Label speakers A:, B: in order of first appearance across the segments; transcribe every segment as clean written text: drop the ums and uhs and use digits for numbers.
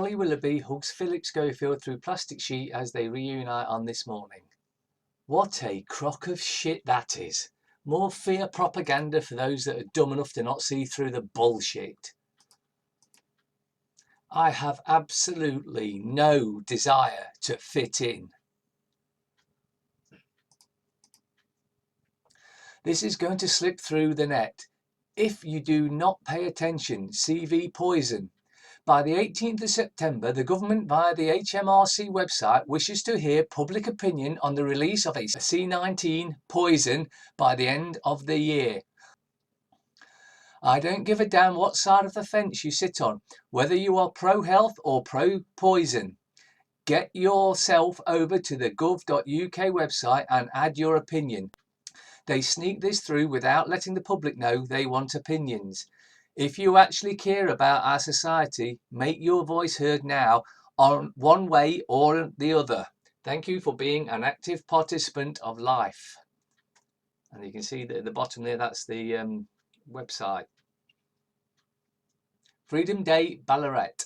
A: Molly Willoughby hugs Philip Schofield through plastic sheet as they reunite on This Morning. What a crock of shit that is. More fear propaganda for those that are dumb enough to not see through the bullshit. I have absolutely no desire to fit in. This is going to slip through the net if you do not pay attention. CV poison. By the 18th of September, the government via the HMRC website wishes to hear public opinion on the release of a C19 poison by the end of the year. I don't give a damn what side of the fence you sit on, whether you are pro-health or pro-poison. Get yourself over to the gov.uk website and add your opinion. They sneak this through without letting the public know they want opinions. If you actually care about our society, make your voice heard now on one way or the other. Thank you for being an active participant of life. And you can see that at the bottom there, that's the website. Freedom Day, Ballarat.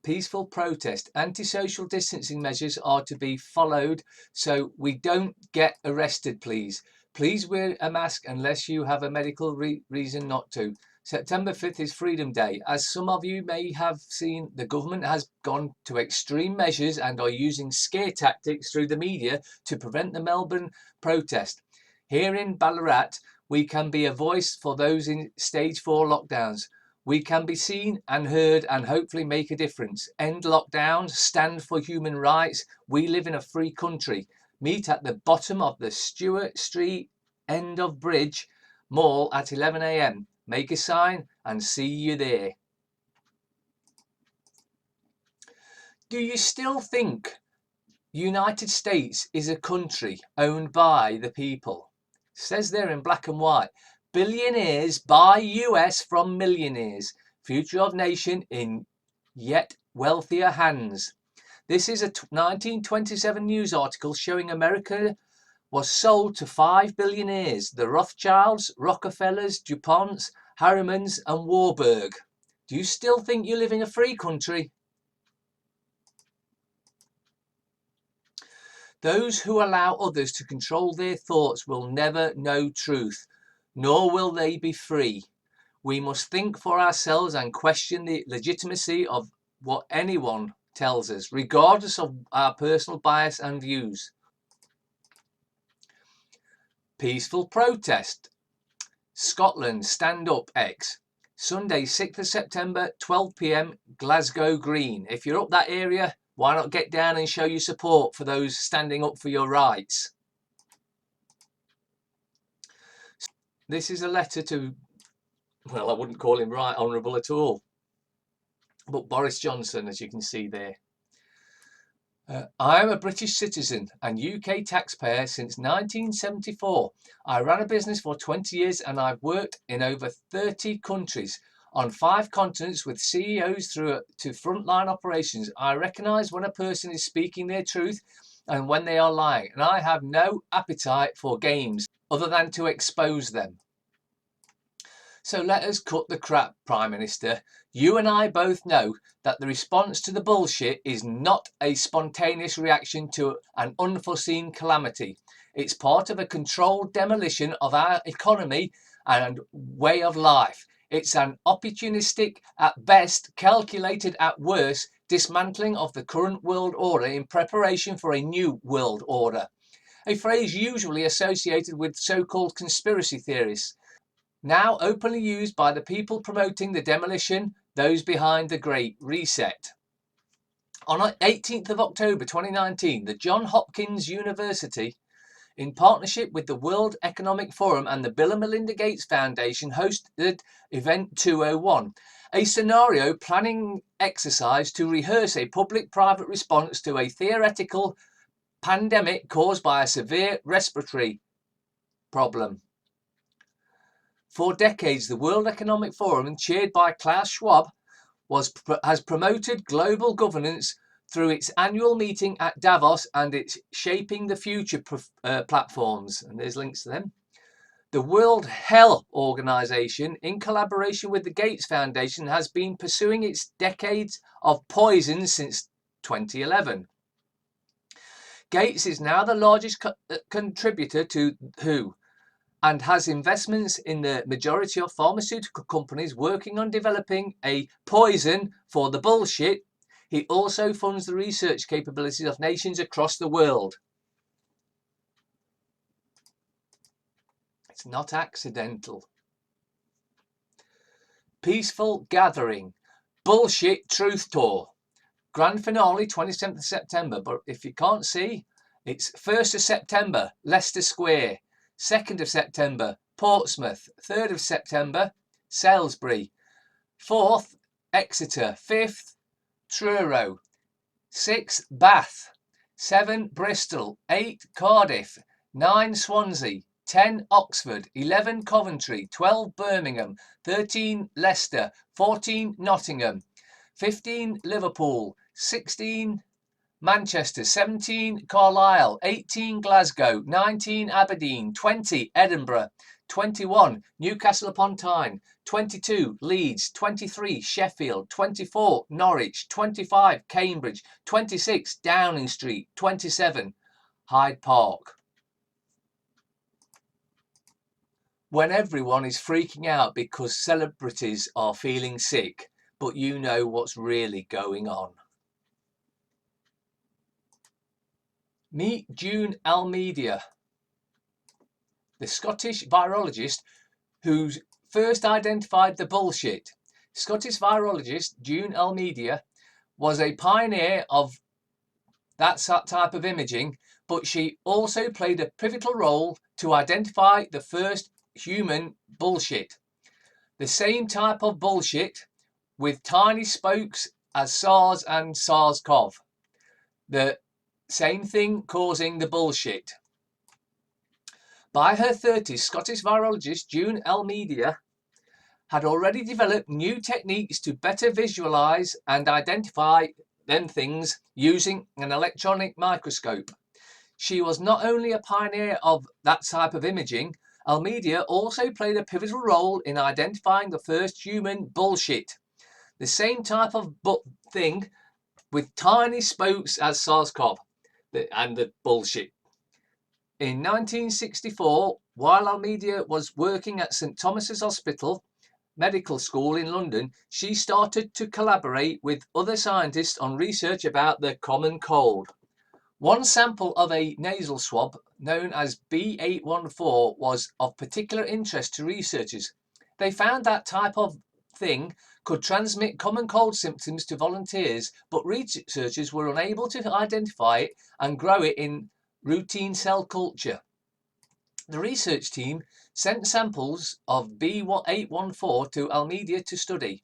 A: Peaceful protest. Anti-social distancing measures are to be followed so we don't get arrested, please. Please wear a mask unless you have a medical reason not to. September 5th is Freedom Day. As some of you may have seen, the government has gone to extreme measures and are using scare tactics through the media to prevent the Melbourne protest. Here in Ballarat, we can be a voice for those in stage 4 lockdowns. We can be seen and heard and hopefully make a difference. End lockdowns, stand for human rights. We live in a free country. Meet at the bottom of the Stewart Street end of Bridge Mall at 11 a.m. Make a sign and see you there. Do you still think United States is a country owned by the people? It says there in black and white. Billionaires buy US from millionaires. Future of nation in yet wealthier hands. This is a 1927 news article showing America was sold to 5 billionaires. The Rothschilds, Rockefellers, DuPonts, Harrimans and Warburg. Do you still think you live in a free country? Those who allow others to control their thoughts will never know truth, nor will they be free. We must think for ourselves and question the legitimacy of what anyone tells us, regardless of our personal bias and views. Peaceful protest. Scotland, stand up X. Sunday, 6th of September, 12 p.m, Glasgow Green. If you're up that area, why not get down and show your support for those standing up for your rights? This is a letter to, well, I wouldn't call him right honourable at all, but Boris Johnson, as you can see there. I am a British citizen and UK taxpayer since 1974. I ran a business for 20 years and I've worked in over 30 countries on 5 continents with CEOs through to frontline operations. I recognise when a person is speaking their truth and when they are lying, and I have no appetite for games other than to expose them. So let us cut the crap, Prime Minister. You and I both know that the response to the bullshit is not a spontaneous reaction to an unforeseen calamity. It's part of a controlled demolition of our economy and way of life. It's an opportunistic, at best, calculated at worst, dismantling of the current world order in preparation for a new world order. A phrase usually associated with so-called conspiracy theorists, now openly used by the people promoting the demolition, those behind the Great Reset. On 18th of October 2019, the Johns Hopkins University, in partnership with the World Economic Forum and the Bill and Melinda Gates Foundation, hosted Event 201, a scenario planning exercise to rehearse a public-private response to a theoretical pandemic caused by a severe respiratory problem. For decades, the World Economic Forum, chaired by Klaus Schwab, has promoted global governance through its annual meeting at Davos and its Shaping the Future platforms. And there's links to them. The World Health Organization, in collaboration with the Gates Foundation, has been pursuing its decades of poison since 2011. Gates is now the largest contributor to WHO and has investments in the majority of pharmaceutical companies working on developing a poison for the bullshit. He also funds the research capabilities of nations across the world. It's not accidental. Peaceful Gathering, Bullshit Truth Tour. Grand finale 27th of September, but if you can't see, it's 1st of September, Leicester Square, 2nd of September, Portsmouth, 3rd of September, Salisbury, 4th, Exeter, 5th, Truro, 6th, Bath, 7, Bristol, 8, Cardiff, 9, Swansea, 10, Oxford, 11, Coventry, 12, Birmingham, 13, Leicester, 14, Nottingham, 15, Liverpool, 16, Manchester, 17, Carlisle, 18, Glasgow, 19, Aberdeen, 20, Edinburgh, 21, Newcastle upon Tyne, 22, Leeds, 23, Sheffield, 24, Norwich, 25, Cambridge, 26, Downing Street, 27, Hyde Park. When everyone is freaking out because celebrities are feeling sick, but you know what's really going on. Meet June Almeida, the Scottish virologist who first identified the bullshit. Scottish virologist June Almeida was a pioneer of that type of imaging, but she also played a pivotal role to identify the first human bullshit. The same type of bullshit with tiny spokes as SARS and SARS-CoV. The same thing causing the bullshit. By her 30s, Scottish virologist June Almeida had already developed new techniques to better visualize and identify them things using an electronic microscope. She was not only a pioneer of that type of imaging, Almeida also played a pivotal role in identifying the first human bullshit. The same type of thing with tiny spokes as SARS-CoV and the bullshit. In 1964, while Almeida was working at St Thomas's Hospital Medical School in London, she started to collaborate with other scientists on research about the common cold. One sample of a nasal swab known as B814 was of particular interest to researchers. They found that type of thing could transmit common cold symptoms to volunteers, but researchers were unable to identify it and grow it in routine cell culture. The research team sent samples of B814 to Almeida to study.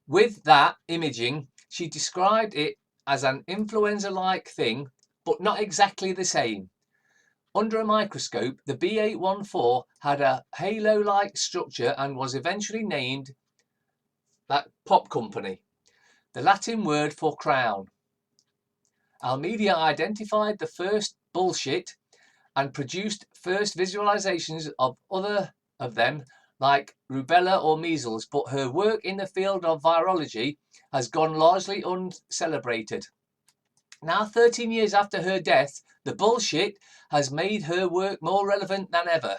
A: With that imaging, she described it as an influenza-like thing, but not exactly the same. Under a microscope, the B814 had a halo-like structure and was eventually named that pop company, the Latin word for crown. Almeida identified the first bullshit and produced first visualizations of other of them, like rubella or measles, but her work in the field of virology has gone largely uncelebrated. Now, 13 years after her death, the bullshit has made her work more relevant than ever.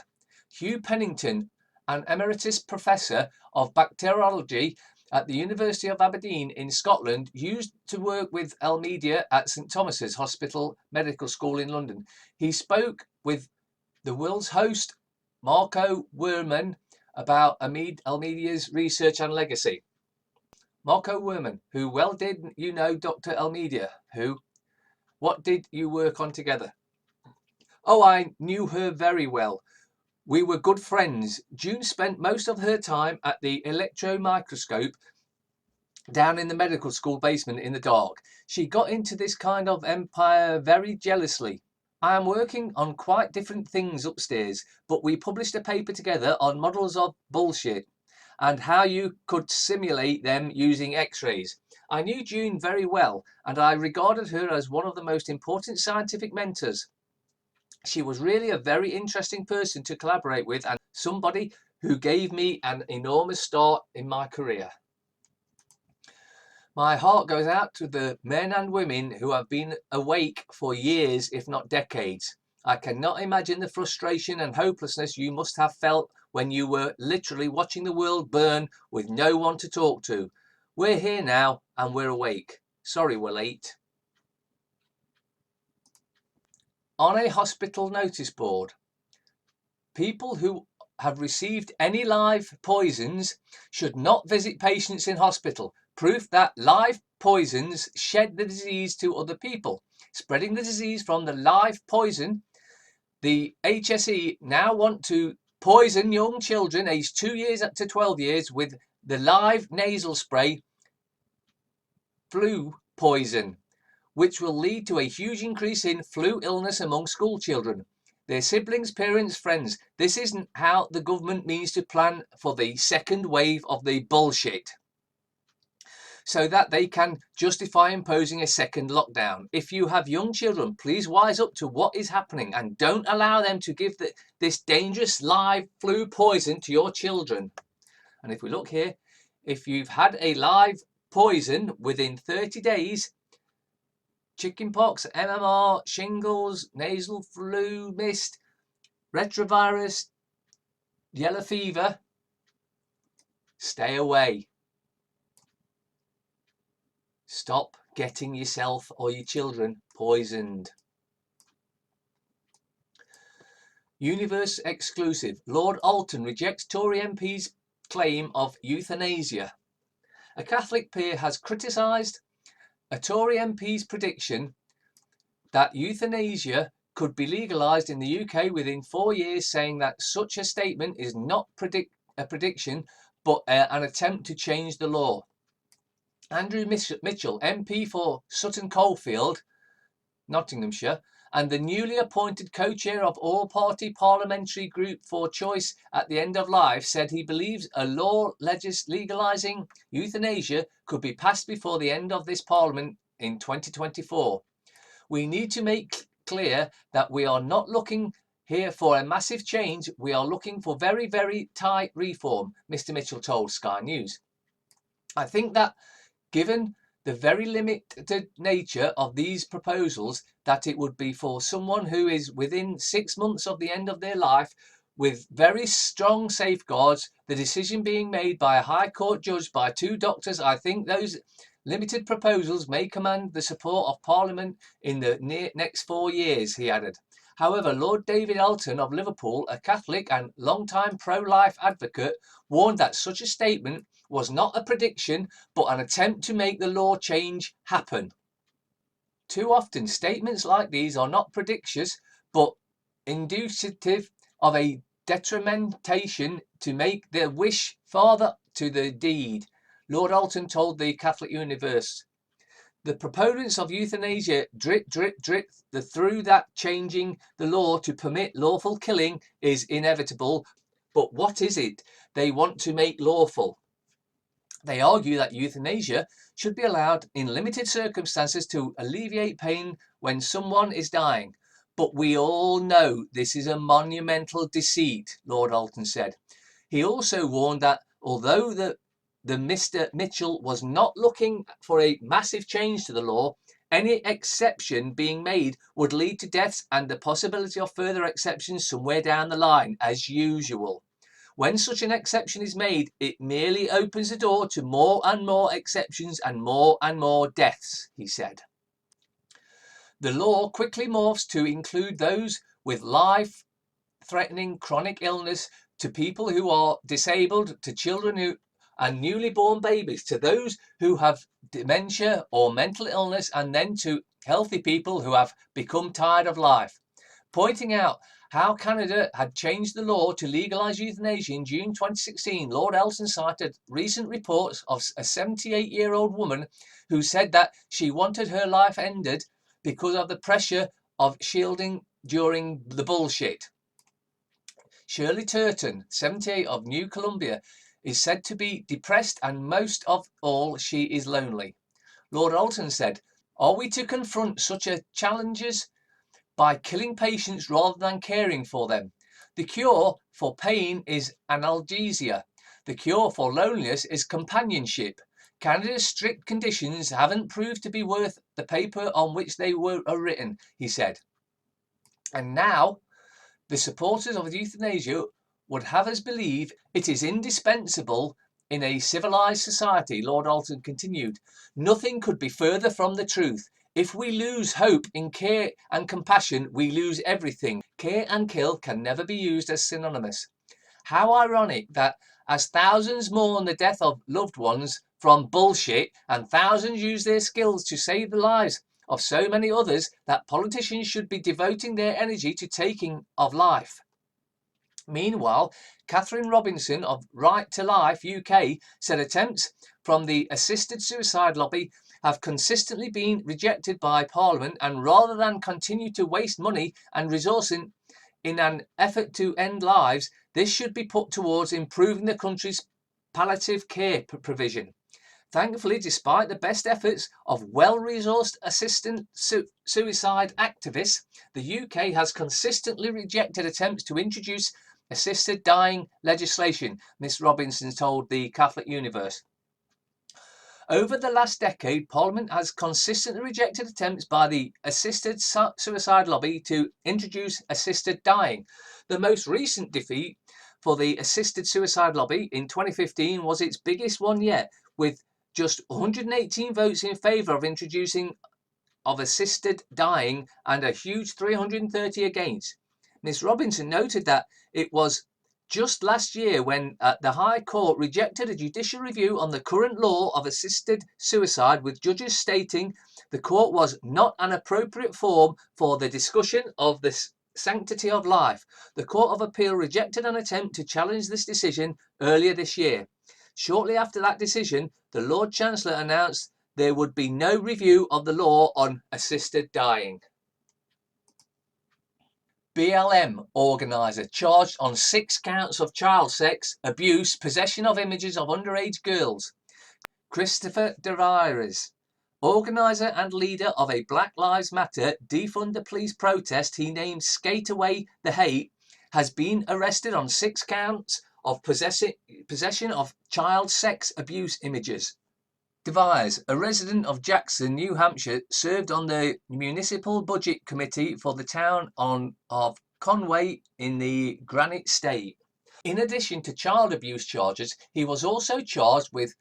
A: Hugh Pennington, an emeritus professor of bacteriology at the University of Aberdeen in Scotland, used to work with Almeida at St Thomas's Hospital Medical School in London. He spoke with the world's host, Marco Werman, about Almeida's research and legacy. Marco Werman, who well did you know Dr. Almeida? What did you work on together? Oh, I knew her very well. We were good friends. June spent most of her time at the electron microscope down in the medical school basement in the dark. She got into this kind of empire very jealously. I am working on quite different things upstairs, but we published a paper together on models of bullshit and how you could simulate them using X-rays. I knew June very well, and I regarded her as one of the most important scientific mentors She was really a very interesting person to collaborate with and somebody who gave me an enormous start in my career. My heart goes out to the men and women who have been awake for years, if not decades. I cannot imagine the frustration and hopelessness you must have felt when you were literally watching the world burn with no one to talk to. We're here now and we're awake. Sorry we're late. On a hospital notice board, people who have received any live poisons should not visit patients in hospital. Proof that live poisons shed the disease to other people. Spreading the disease from the live poison, the HSE now want to poison young children aged 2 years up to 12 years with the live nasal spray flu poison, which will lead to a huge increase in flu illness among school children. Their siblings, parents, friends. This isn't how the government means to plan for the second wave of the bullshit, so that they can justify imposing a second lockdown. If you have young children, please wise up to what is happening and don't allow them to give this dangerous live flu poison to your children. And if we look here, if you've had a live poison within 30 days, chickenpox, MMR, shingles, nasal flu, mist, retrovirus, yellow fever, stay away. Stop getting yourself or your children poisoned. Universe exclusive. Lord Alton rejects Tory MP's claim of euthanasia. A Catholic peer has criticised a Tory MP's prediction that euthanasia could be legalised in the UK within 4 years, saying that such a statement is not a prediction but an attempt to change the law. Andrew Mitchell, MP for Sutton Coldfield, Nottinghamshire, and the newly appointed co-chair of all-party parliamentary group for Choice at the End of Life, said he believes a law legalising euthanasia could be passed before the end of this parliament in 2024. We need to make clear that we are not looking here for a massive change. We are looking for very, very tight reform, Mr. Mitchell told Sky News. I think that given the very limited nature of these proposals, that it would be for someone who is within 6 months of the end of their life with very strong safeguards, the decision being made by a High Court judge by 2 doctors. I think those limited proposals may command the support of Parliament in the next 4 years, he added. However, Lord David Alton of Liverpool, a Catholic and long-time pro-life advocate, warned that such a statement was not a prediction but an attempt to make the law change happen. Too often, statements like these are not predictions but inducative of a determination to make the wish farther to the deed, Lord Alton told the Catholic Universe. The proponents of euthanasia drip through that changing the law to permit lawful killing is inevitable. But what is it they want to make lawful? They argue that euthanasia should be allowed in limited circumstances to alleviate pain when someone is dying. But we all know this is a monumental deceit, Lord Alton said. He also warned that although the Mr. Mitchell was not looking for a massive change to the law, any exception being made would lead to deaths and the possibility of further exceptions somewhere down the line, as usual. When such an exception is made, it merely opens the door to more and more exceptions and more deaths, he said. The law quickly morphs to include those with life-threatening chronic illness, to people who are disabled, to children who and newly born babies, to those who have dementia or mental illness, and then to healthy people who have become tired of life. Pointing out how Canada had changed the law to legalise euthanasia in June 2016, Lord Alton cited recent reports of a 78-year-old woman who said that she wanted her life ended because of the pressure of shielding during the bullshit. Shirley Turton, 78, of New Columbia, is said to be depressed, and most of all she is lonely. Lord Alton said, "Are we to confront such a challenges by killing patients rather than caring for them. The cure for pain is analgesia. The cure for loneliness is companionship. Canada's strict conditions haven't proved to be worth the paper on which they were written, he said. And now, the supporters of euthanasia would have us believe it is indispensable in a civilized society, Lord Alton continued. Nothing could be further from the truth. If we lose hope in care and compassion, we lose everything. Care and kill can never be used as synonymous. How ironic that as thousands mourn the death of loved ones from bullshit and thousands use their skills to save the lives of so many others, that politicians should be devoting their energy to taking of life. Meanwhile, Catherine Robinson of Right to Life UK said attempts from the assisted suicide lobby have consistently been rejected by Parliament, and rather than continue to waste money and resources in an effort to end lives, this should be put towards improving the country's palliative care provision. Thankfully, despite the best efforts of well-resourced assisted suicide activists, the UK has consistently rejected attempts to introduce assisted dying legislation, Miss Robinson told the Catholic Universe. Over the last decade, Parliament has consistently rejected attempts by the assisted suicide lobby to introduce assisted dying. The most recent defeat for the assisted suicide lobby in 2015 was its biggest one yet, with just 118 votes in favour of introducing of assisted dying and a huge 330 against. Ms Robinson noted that it was just last year when the High Court rejected a judicial review on the current law of assisted suicide, with judges stating the court was not an appropriate forum for the discussion of the sanctity of life. The Court of Appeal rejected an attempt to challenge this decision earlier this year. Shortly after that decision, the Lord Chancellor announced there would be no review of the law on assisted dying. BLM organiser charged on 6 counts of child sex, abuse, possession of images of underage girls. Christopher DeVires, organiser and leader of a Black Lives Matter defund the police protest he named Skate Away the Hate, has been arrested on 6 counts of possession of child sex abuse images. DeVires, a resident of Jackson, New Hampshire, served on the Municipal Budget Committee for the town of Conway in the Granite State. In addition to child abuse charges, he was also charged with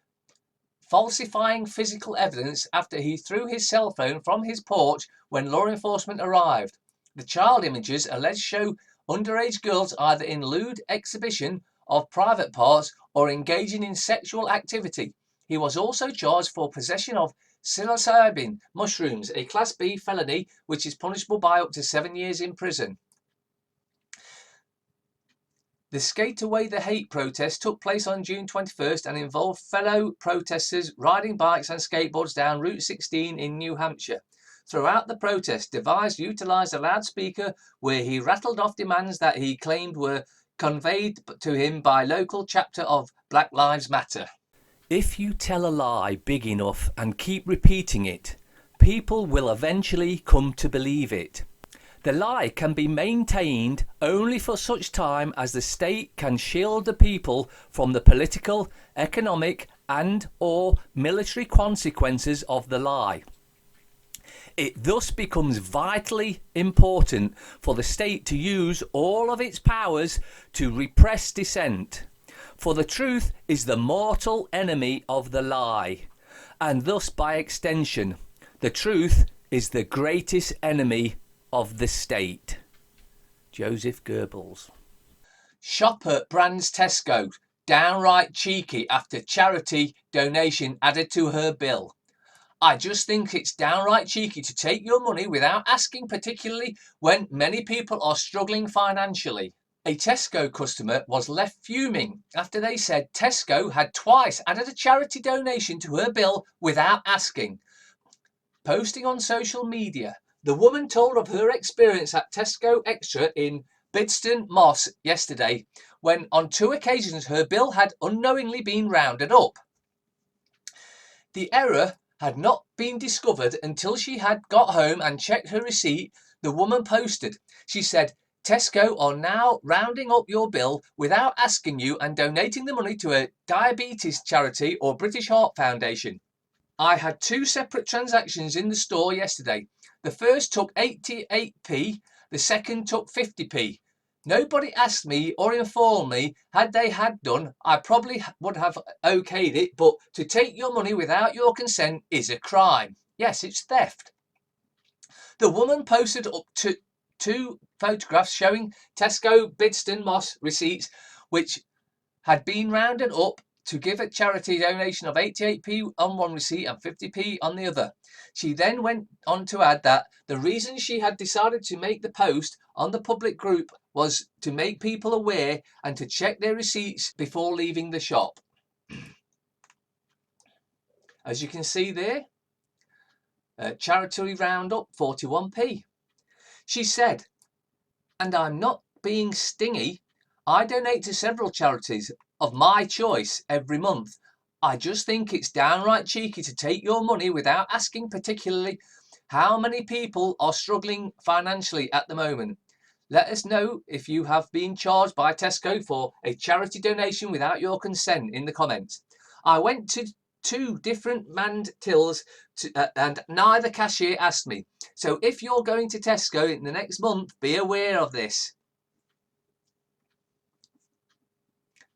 A: falsifying physical evidence after he threw his cell phone from his porch when law enforcement arrived. The child images alleged show underage girls either in lewd exhibition of private parts or engaging in sexual activity. He was also charged for possession of psilocybin mushrooms, a Class B felony which is punishable by up to 7 years in prison. The Skate Away the Hate protest took place on June 21st and involved fellow protesters riding bikes and skateboards down Route 16 in New Hampshire. Throughout the protest, DeVires utilised a loudspeaker where he rattled off demands that he claimed were conveyed to him by local chapter of Black Lives Matter. If you tell a lie big enough and keep repeating it, people will eventually come to believe it. The lie can be maintained only for such time as the state can shield the people from the political, economic and/or military consequences of the lie. It thus becomes vitally important for the state to use all of its powers to repress dissent. For the truth is the mortal enemy of the lie, and thus by extension, the truth is the greatest enemy of the state. Joseph Goebbels. Shopper brands Tesco downright cheeky after charity donation added to her bill. I just think it's downright cheeky to take your money without asking, particularly when many people are struggling financially. A Tesco customer was left fuming after they said Tesco had twice added a charity donation to her bill without asking. Posting on social media, the woman told of her experience at Tesco Extra in Bidston Moss yesterday, when on 2 occasions her bill had unknowingly been rounded up. The error had not been discovered until she had got home and checked her receipt, The woman posted. She said, Tesco are now rounding up your bill without asking you and donating the money to a diabetes charity or British Heart Foundation. I had 2 separate transactions in the store yesterday. The first took 88p, the second took 50p. Nobody asked me or informed me. Had they had done, I probably would have okayed it, but to take your money without your consent is a crime. Yes, it's theft. The woman posted up to 2 photographs showing Tesco Bidston Moss receipts, which had been rounded up to give a charity donation of 88p on one receipt and 50p on the other. She then went on to add that the reason she had decided to make the post on the public group was to make people aware and to check their receipts before leaving the shop. As you can see there, charity roundup 41p. She said, and I'm not being stingy, I donate to several charities of my choice every month. I just think it's downright cheeky to take your money without asking, particularly how many people are struggling financially at the moment. Let us know if you have been charged by Tesco for a charity donation without your consent in the comments. I went to 2 different manned tills and neither cashier asked me. So if you're going to Tesco in the next month, be aware of this.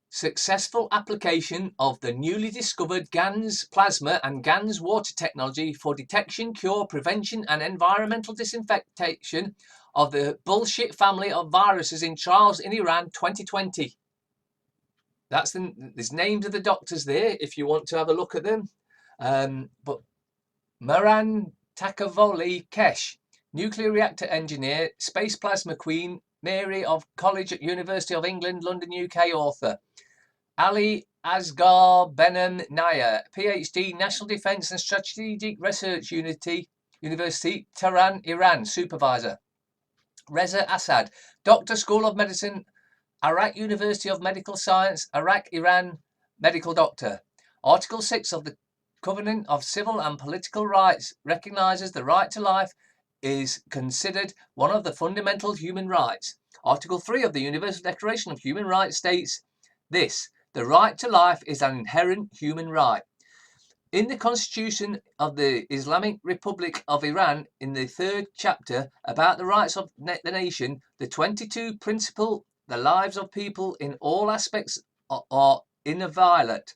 A: Successful application of the newly discovered GANS plasma and GANS water technology for detection, cure, prevention and environmental disinfection of the bullshit family of viruses in trials in Iran 2020. There's names of the doctors there if you want to have a look at them. But Maran Takavoli Kesh, nuclear reactor engineer, space plasma queen, Mary of College at University of England, London, UK author. Ali Asghar Benem Naya, PhD, National Defence and Strategic Research University, Tehran, Iran, supervisor. Reza Assad, Doctor, School of Medicine, Iraq University of Medical Science, Iraq, Iran, medical doctor. Article 6 of the Covenant of Civil and Political Rights recognises the right to life is considered one of the fundamental human rights. Article 3 of the Universal Declaration of Human Rights states this: the right to life is an inherent human right. In the Constitution of the Islamic Republic of Iran, in the 3rd chapter about the rights of the nation, the 22 principle, the lives of people in all aspects are inviolate.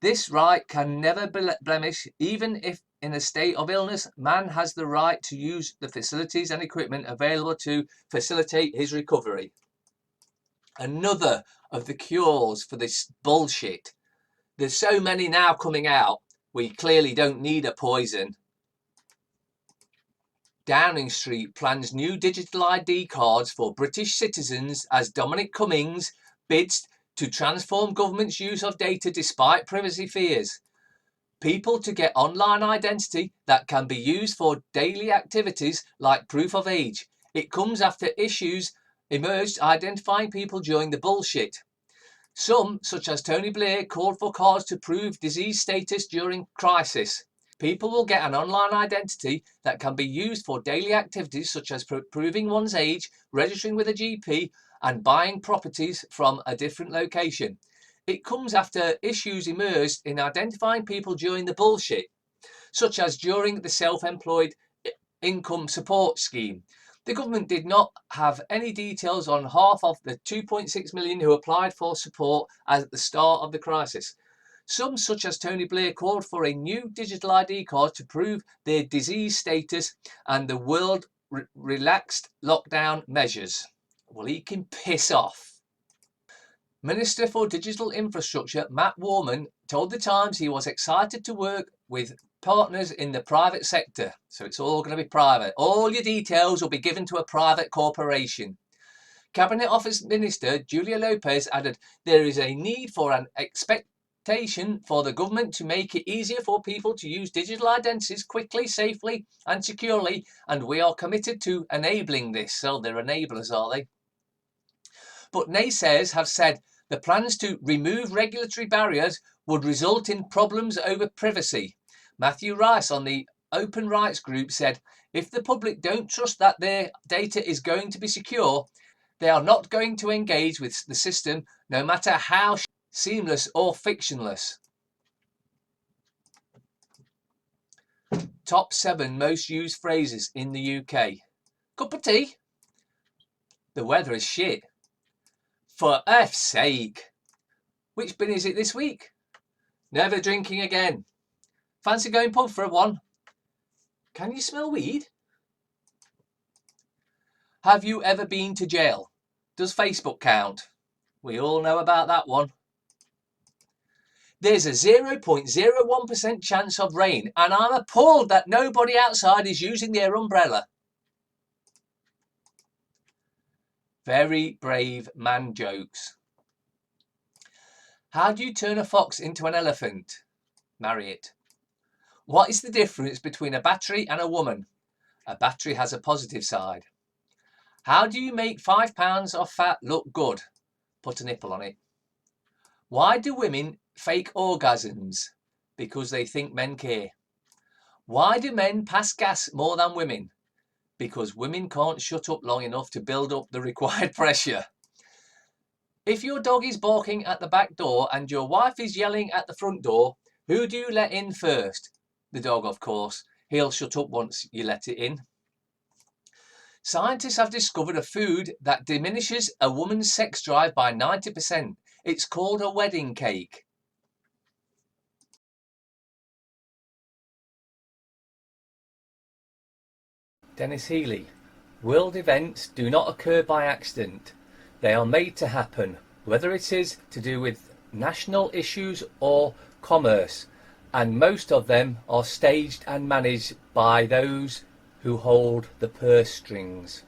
A: This right can never blemish, even if in a state of illness, man has the right to use the facilities and equipment available to facilitate his recovery. Another of the cures for this bullshit. There's so many now coming out. We clearly don't need a poison. Downing Street plans new digital ID cards for British citizens as Dominic Cummings bids to transform government's use of data despite privacy fears. People to get online identity that can be used for daily activities like proof of age. It comes after issues emerged identifying people during the bullshit. Some, such as Tony Blair, called for cards to prove disease status during crisis. People will get an online identity that can be used for daily activities such as proving one's age, registering with a GP, and buying properties from a different location. It comes after issues emerged in identifying people during the bullshit, such as during the self-employed income support scheme. The government did not have any details on half of the 2.6 million who applied for support at the start of the crisis. Some, such as Tony Blair, called for a new digital ID card to prove their disease status, and the world relaxed lockdown measures. Well, he can piss off. Minister for Digital Infrastructure Matt Warman told The Times he was excited to work with partners in the private sector. So it's all going to be private. All your details will be given to a private corporation. Cabinet Office Minister Julia Lopez added, there is a need for an expectation for the government to make it easier for people to use digital identities quickly, safely and securely, and we are committed to enabling this. So they're enablers, are they? But naysayers have said the plans to remove regulatory barriers would result in problems over privacy. Matthew Rice on the Open Rights Group said, If the public don't trust that their data is going to be secure, they are not going to engage with the system, no matter how seamless or fictionless. Top 7 most used phrases in the UK. Cup of tea? The weather is shit. For F's sake. Which bin is it this week? Never drinking again. Fancy going pub for a one? Can you smell weed? Have you ever been to jail? Does Facebook count? We all know about that one. There's a 0.01% chance of rain, and I'm appalled that nobody outside is using their umbrella. Very brave man jokes. How do you turn a fox into an elephant? Marry it. What is the difference between a battery and a woman? A battery has a positive side. How do you make 5 pounds of fat look good? Put a nipple on it. Why do women fake orgasms? Because they think men care. Why do men pass gas more than women? Because women can't shut up long enough to build up the required pressure. If your dog is barking at the back door and your wife is yelling at the front door, who do you let in first? The dog, of course. He'll shut up once you let it in. Scientists have discovered a food that diminishes a woman's sex drive by 90%. It's called a wedding cake. Dennis Healy. World events do not occur by accident. They are made to happen, whether it is to do with national issues or commerce, and most of them are staged and managed by those who hold the purse strings.